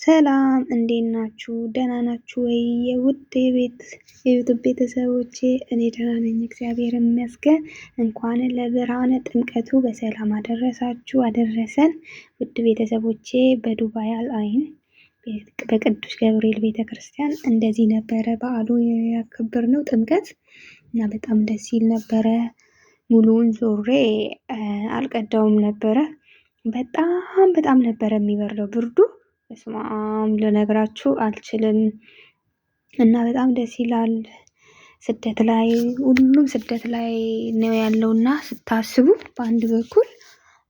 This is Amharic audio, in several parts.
ሰላም እንዴት ናችሁ? ደህና ናችሁ ወይ? የውድ የዩቱብ ቤተሰቦቼ እኔ ደህና ነኝ፣ እግዚአብሔር ይመስገን። እንኳን ለብርሃነ ጥምቀቱ በሰላም አደረሳችሁ አደረሰን። ውድ ቤተሰቦቼ በዱባይ አልአይን በቅዱስ ገብርኤል ቤተክርስቲያን እንደዚህ ነበረ በዓሉ ያከበርነው ጥምቀት እና በጣም ደስ ይል ነበረ። ሙሉውን ዞሬ አልቀዳውም ነበረ። በጣም ነበረ የሚበርደው ብርዱ በስማም ልነግራችሁ አልችልም። እና በጣም ደስ ይላል። ስደት ላይ ሁሉም ስደት ላይ ነው ያለውና ስታስቡ በአንድ በኩል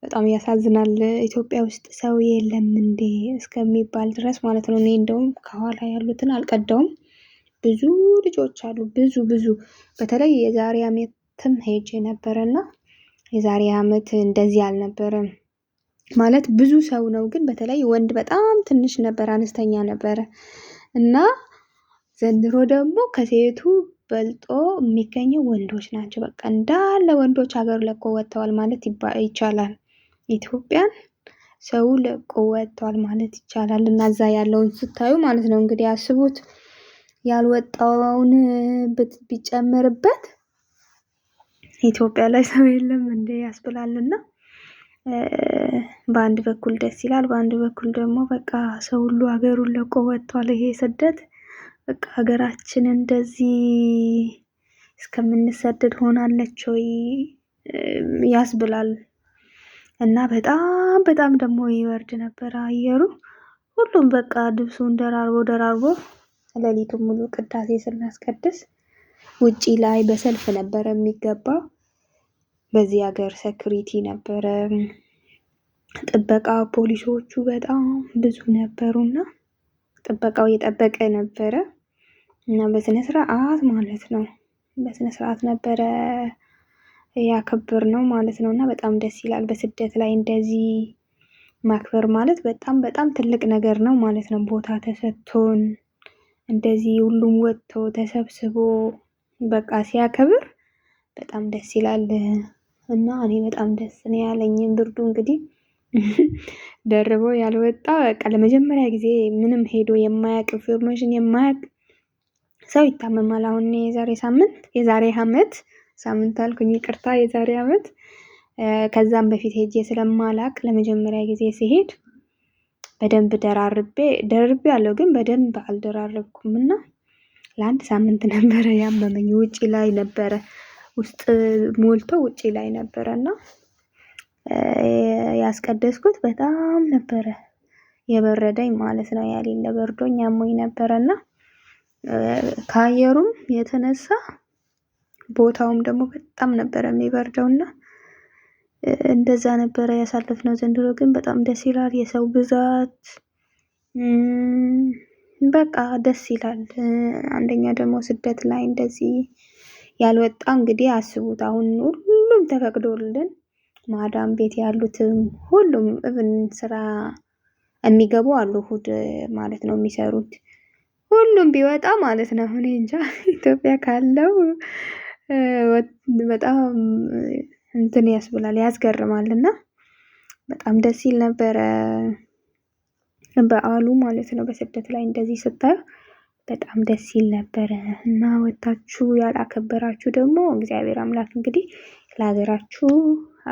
በጣም ያሳዝናል። ኢትዮጵያ ውስጥ ሰው የለም እንዴ እስከሚባል ድረስ ማለት ነው። እኔ እንደውም ከኋላ ያሉትን አልቀዳውም። ብዙ ልጆች አሉ፣ ብዙ በተለይ የዛሬ ዓመትም ሄጄ ነበረና የዛሬ ዓመት እንደዚህ አልነበረም። ማለት ብዙ ሰው ነው፣ ግን በተለይ ወንድ በጣም ትንሽ ነበር፣ አነስተኛ ነበረ። እና ዘንድሮ ደግሞ ከሴቱ በልጦ የሚገኘው ወንዶች ናቸው። በቃ እንዳለ ወንዶች ሀገር ለቆ ወጥተዋል ማለት ይቻላል። ኢትዮጵያን ሰው ለቆ ወጥተዋል ማለት ይቻላል። እና እዛ ያለውን ስታዩ ማለት ነው እንግዲህ አስቡት፣ ያልወጣውን ቢጨመርበት ኢትዮጵያ ላይ ሰው የለም እንዴ ያስብላልና በአንድ በኩል ደስ ይላል፣ በአንድ በኩል ደግሞ በቃ ሰው ሁሉ ሀገሩን ለቆ ወጥቷል። ይሄ ስደት በቃ ሀገራችን እንደዚህ እስከምንሰደድ ሆናለች ወይ ያስብላል። እና በጣም ደግሞ ይወርድ ነበር አየሩ። ሁሉም በቃ ልብሱን ደራርቦ ሌሊቱን ሙሉ ቅዳሴ ስናስቀድስ ውጪ ላይ በሰልፍ ነበረ የሚገባው። በዚህ ሀገር ሴኩሪቲ ነበረ፣ ጥበቃ ፖሊሶቹ በጣም ብዙ ነበሩና ጥበቃው እየጠበቀ ነበረ። እና በስነ ስርዓት ማለት ነው፣ በስነ ስርዓት ነበረ ያከበርነው ማለት ነው። እና በጣም ደስ ይላል። በስደት ላይ እንደዚህ ማክበር ማለት በጣም ትልቅ ነገር ነው ማለት ነው። ቦታ ተሰጥቶን እንደዚህ ሁሉም ወጥቶ ተሰብስቦ በቃ ሲያከብር በጣም ደስ ይላል። እና እኔ በጣም ደስ ነው ያለኝ። ብርዱ እንግዲህ ደርቦ ያልወጣ በቃ ለመጀመሪያ ጊዜ ምንም ሄዶ የማያውቅ ኢንፎርሜሽን የማያውቅ ሰው ይታመማል። አሁን የዛሬ ዓመት ሳምንት አልኩኝ፣ ይቅርታ የዛሬ ዓመት ከዛም በፊት ሄጄ ስለማላቅ ለመጀመሪያ ጊዜ ሲሄድ በደንብ ደርቤ ያለው ግን በደንብ አልደራረብኩም እና ለአንድ ሳምንት ነበረ ያመመኝ። ውጪ ላይ ነበረ፣ ውስጥ ሞልቶ ውጪ ላይ ነበረና ያስቀደስኩት በጣም ነበረ የበረደኝ ማለት ነው። ያሌለ በርዶኝ አሞኝ ነበረና ከአየሩም የተነሳ ቦታውም ደግሞ በጣም ነበረ የሚበርደውና እንደዛ ነበረ ያሳለፍነው። ዘንድሮ ግን በጣም ደስ ይላል። የሰው ብዛት በቃ ደስ ይላል። አንደኛ ደግሞ ስደት ላይ እንደዚህ ያልወጣ እንግዲህ አስቡት። አሁን ሁሉም ተፈቅዶልን ማዳም ቤት ያሉትም ሁሉም እብን ስራ የሚገቡ አሉ፣ እሑድ ማለት ነው የሚሰሩት። ሁሉም ቢወጣ ማለት ነው እኔ እንጃ ኢትዮጵያ ካለው በጣም እንትን ያስብላል፣ ያስገርማልና በጣም ደስ ይል ነበረ በዓሉ ማለት ነው። በስደት ላይ እንደዚህ ስታዩ በጣም ደስ ይል ነበረ። እና ወጣችሁ ያላከበራችሁ ደግሞ እግዚአብሔር አምላክ እንግዲህ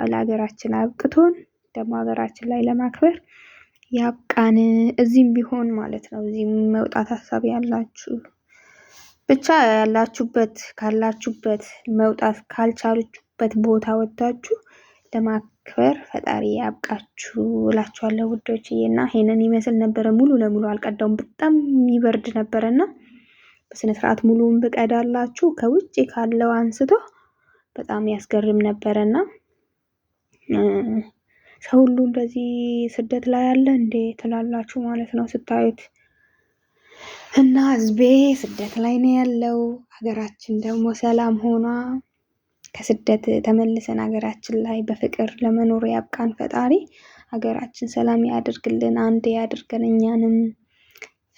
ለሀገራችን አብቅቶን ደግሞ ሀገራችን ላይ ለማክበር ያብቃን። እዚህም ቢሆን ማለት ነው፣ እዚህም መውጣት ሀሳብ ያላችሁ ብቻ ካላችሁበት መውጣት ካልቻላችሁበት ቦታ ወጣችሁ ለማክበር ፈጣሪ ያብቃችሁ እላችኋለሁ ውዶችዬ። እና ይሄንን ይመስል ነበረ። ሙሉ ለሙሉ አልቀዳውም፣ በጣም የሚበርድ ነበረና በስነ ስርዓት ሙሉውን ብቀዳላችሁ ከውጪ ካለው አንስቶ በጣም ያስገርም ነበረና ሰው ሁሉ እንደዚህ ስደት ላይ ያለ እንዴ ትላላችሁ ማለት ነው ስታዩት። እና ህዝቤ ስደት ላይ ነው ያለው። ሀገራችን ደግሞ ሰላም ሆኗ ከስደት ተመልሰን ሀገራችን ላይ በፍቅር ለመኖር ያብቃን ፈጣሪ። ሀገራችን ሰላም ያድርግልን፣ አንድ ያድርገን፣ እኛንም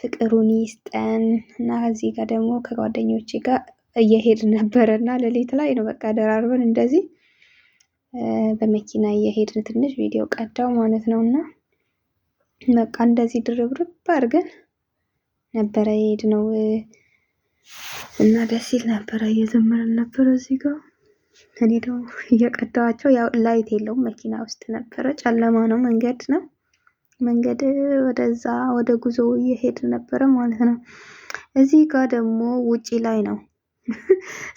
ፍቅሩን ይስጠን። እና ከዚህ ጋር ደግሞ ከጓደኞቼ ጋር እየሄድን ነበረና ሌሊት ላይ ነው በቃ ደራርበን እንደዚህ በመኪና እየሄድን ትንሽ ቪዲዮ ቀዳው ማለት ነውና በቃ እንደዚህ ድርብርብ አድርገን ነበረ የሄድነው እና ደስ ይል ነበረ። እየዘመርን ነበረ እዚህ ጋር እኔ ደግሞ እየቀዳኋቸው። ያው ላይት የለውም መኪና ውስጥ ነበረ፣ ጨለማ ነው፣ መንገድ ወደዛ ወደ ጉዞ እየሄድን ነበረ ማለት ነው። እዚህ ጋር ደግሞ ውጪ ላይ ነው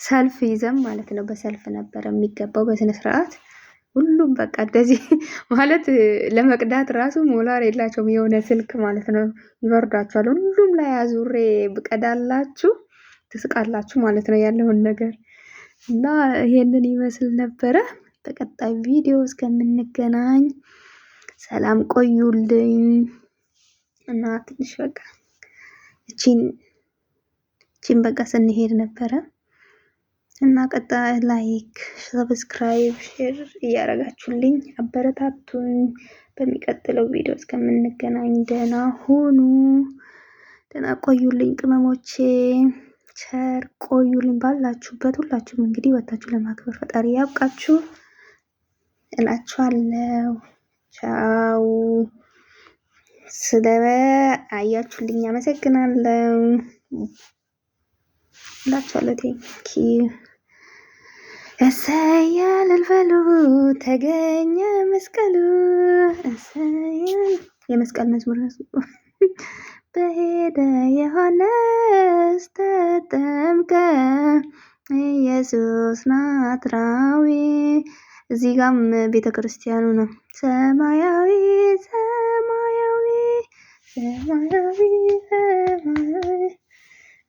ሰልፍ ይዘን ማለት ነው። በሰልፍ ነበረ የሚገባው በስነ ስርዓት። ሁሉም በቃ እንደዚህ ማለት ለመቅዳት ራሱ ሞላር የላቸውም፣ የሆነ ስልክ ማለት ነው። ይወርዳቸዋል። ሁሉም ላይ አዙሬ ብቀዳላችሁ ትስቃላችሁ ማለት ነው ያለውን ነገር እና ይሄንን ይመስል ነበረ። በቀጣይ ቪዲዮ እስከምንገናኝ ሰላም ቆዩልኝ እና ትንሽ በቃ እቺን በቃ ስንሄድ ነበረ እና ቀጣይ ላይክ፣ ሰብስክራይብ፣ ሼር እያረጋችሁልኝ አበረታቱኝ። በሚቀጥለው ቪዲዮ እስከምንገናኝ ደህና ሁኑ፣ ደህና ቆዩልኝ ቅመሞቼ፣ ቸር ቆዩልኝ። ባላችሁበት ሁላችሁም እንግዲህ ወታችሁ ለማክበር ፈጣሪ ያብቃችሁ እላችኋለሁ። ቻው። አያችሁልኝ አመሰግናለሁ እላችኋለሁ። ቴንኪው። እሰየ እልል በሉ ተገኘ መስቀሉ፣ እሰየ የመስቀል መዝሙር በሄደ ዮሐንስ ተጠምቀ ኢየሱስ ናዝራዊ። እዚህ ጋም ቤተ ክርስቲያኑ ነው። ሰማያዊ ሰማያዊ ሰማያዊ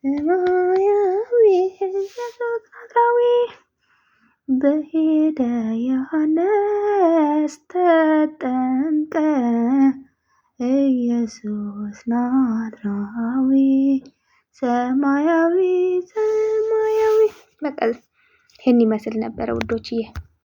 ሰማያዊ ኢየሱስ ናዝራዊ በሄደ ዮሐንስ ተጠምቀ ኢየሱስ ናዝራዊ ሰማያዊ ሰማያዊ። በቃ ይሄን ይመስል ነበረ ውዶችዬ።